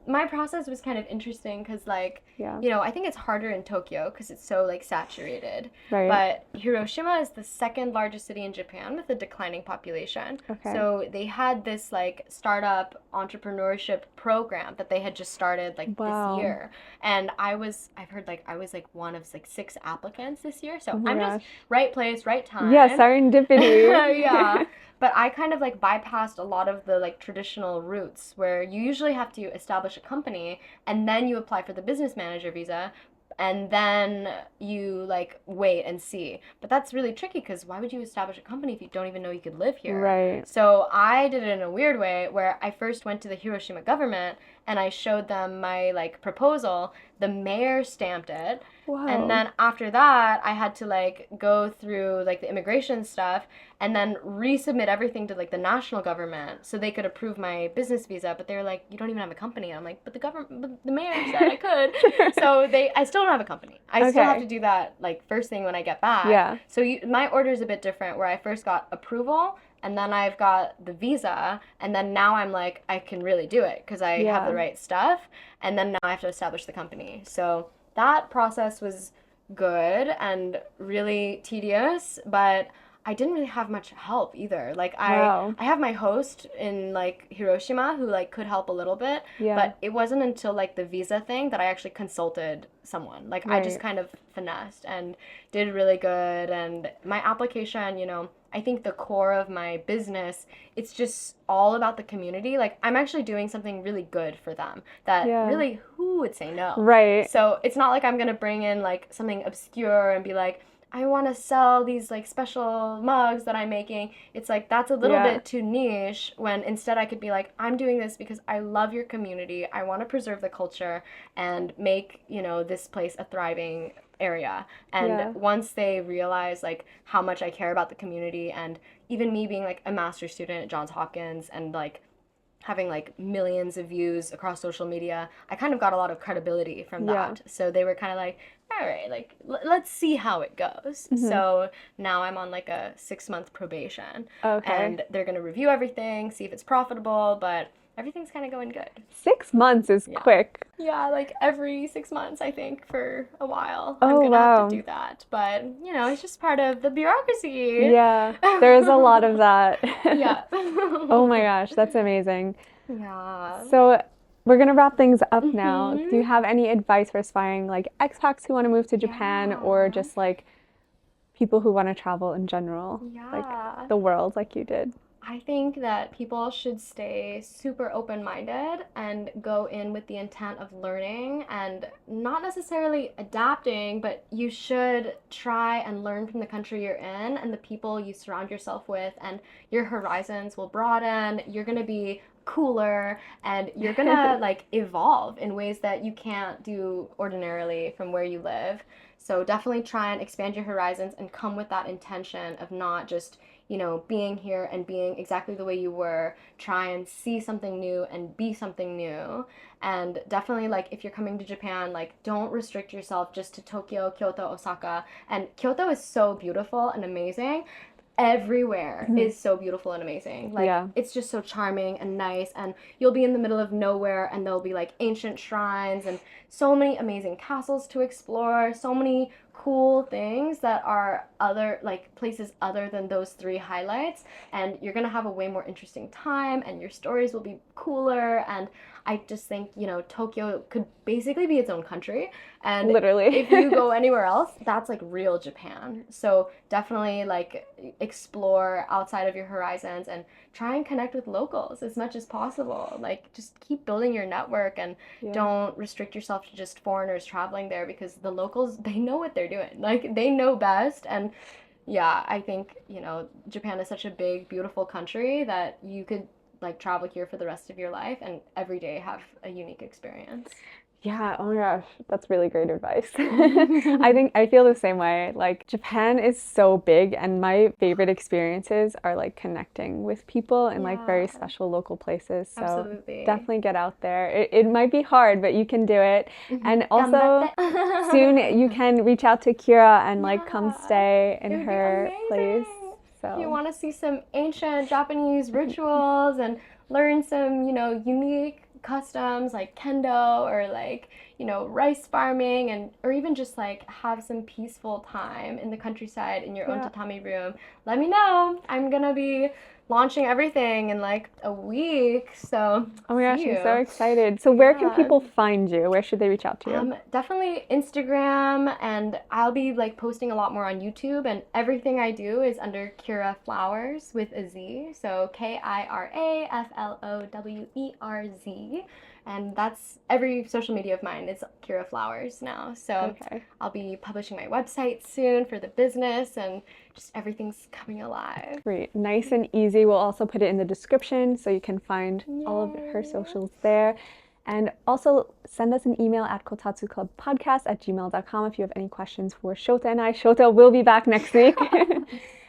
my process was kind of interesting because like, you know, I think it's harder in Tokyo because it's so like saturated. Right. But Hiroshima is the second largest city in Japan with a declining population. Okay. So they had this like startup entrepreneurship program that they had just started like this year. And I've heard like I was like one of like 6 applicants this year. So I'm just right place, right time. Yeah, serendipity. Yeah. But I kind of like bypassed a lot of the like traditional routes where you usually have to establish a company and then you apply for the business manager visa and then you like wait and see. But that's really tricky because why would you establish a company if you don't even know you could live here? Right. So I did it in a weird way where I first went to the Hiroshima government and I showed them my like proposal. The mayor stamped it. Wow. And then after that, I had to like go through like the immigration stuff and then resubmit everything to like the national government so they could approve my business visa. But they were like, you don't even have a company. And I'm like, but the mayor said I could. So I still don't have a company. I still have to do that like first thing when I get back. Yeah. So my order is a bit different where I first got approval. And then I've got the visa, and then now I'm like, I can really do it because I have the right stuff. And then now I have to establish the company. So that process was good and really tedious, but I didn't really have much help either. Like Wow. I have my host in like Hiroshima who like could help a little bit, Yeah. but it wasn't until like the visa thing that I actually consulted someone. Like I just Right. kind of finessed and did really good. And my application, you know, I think the core of my business, it's just all about the community. Like I'm actually doing something really good for them that Yeah. really, who would say no? Right. So it's not like I'm gonna bring in like something obscure and be like, I want to sell these like special mugs that I'm making. It's like that's a little Yeah. bit too niche, when instead I could be like, I'm doing this because I love your community. I want to preserve the culture and make, you know, this place a thriving area. And Yeah. once they realize like how much I care about the community, and even me being like a master's student at Johns Hopkins and like having like millions of views across social media, I kind of got a lot of credibility from Yeah. that. So they were kind of like, all right, like let's see how it goes. So now I'm on like a 6-month probation, Okay. and they're gonna review everything, see if it's profitable, but everything's kind of going good. 6 months is quick. Yeah, like every 6 months, I think, for a while. Oh, I'm gonna wow. have to do that. But, you know, it's just part of the bureaucracy. Yeah. There's a lot of that. Yeah. Oh my gosh, that's amazing. Yeah. So we're gonna wrap things up now. Do you have any advice for aspiring like expats who want to move to Japan, or just like people who want to travel in general, Yeah. like the world, like you did? I think that people should stay super open-minded and go in with the intent of learning and not necessarily adapting, but you should try and learn from the country you're in and the people you surround yourself with, and your horizons will broaden. You're going to be cooler, and you're going to like evolve in ways that you can't do ordinarily from where you live. So definitely try and expand your horizons and come with that intention of not just, you know, being here and being exactly the way you were. Try and see something new and be something new. And definitely, like, if you're coming to Japan, like, don't restrict yourself just to Tokyo, Kyoto, Osaka. And Kyoto is so beautiful and amazing. Everywhere is so beautiful and amazing. Like, Yeah. it's just so charming and nice, and you'll be in the middle of nowhere, and there'll be like ancient shrines and so many amazing castles to explore, so many cool things that are other like places other than those 3 highlights, and you're gonna have a way more interesting time, and your stories will be cooler. And I just think, you know, Tokyo could basically be its own country, and Literally. if you go anywhere else, that's like real Japan. So definitely like explore outside of your horizons and try and connect with locals as much as possible. Like just keep building your network, and don't restrict yourself to just foreigners traveling there, because the locals, they know what they're doing. Like they know best. And yeah, I think, you know, Japan is such a big, beautiful country that you could like travel here for the rest of your life and every day have a unique experience. Yeah, oh my gosh, that's really great advice. I feel the same way. Like Japan is so big, and my favorite experiences are like connecting with people in like very special local places. So Absolutely. definitely get out there. It might be hard, but you can do it. And also soon you can reach out to Kira and like come stay in her place. So If you want to see some ancient Japanese rituals and learn some, you know, unique customs like kendo, or like, you know, rice farming, and or even just like have some peaceful time in the countryside in your own tatami room, let me know. I'm gonna be launching everything in like a week, so oh my gosh, I'm so excited. So where can people find you? Where should they reach out to you? Definitely Instagram, and I'll be like posting a lot more on YouTube, and everything I do is under Kira Flowers with a Z, so KIRAFLOWERZ, and that's every social media of mine is Kira Flowers now. So I'll be publishing my website soon for the business, and just everything's coming alive. Great, nice and easy. We'll also put it in the description so you can find all of her socials there. And also send us an email at kotatsuclubpodcast@gmail.com if you have any questions for Shota and I. Shota will be back next week.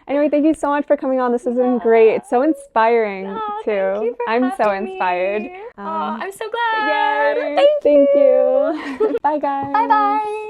Anyway, thank you so much for coming on. This has been great. It's so inspiring too. Thank you for I'm so having inspired. me. I'm so glad. Yay. Thank you. Bye guys. Bye bye.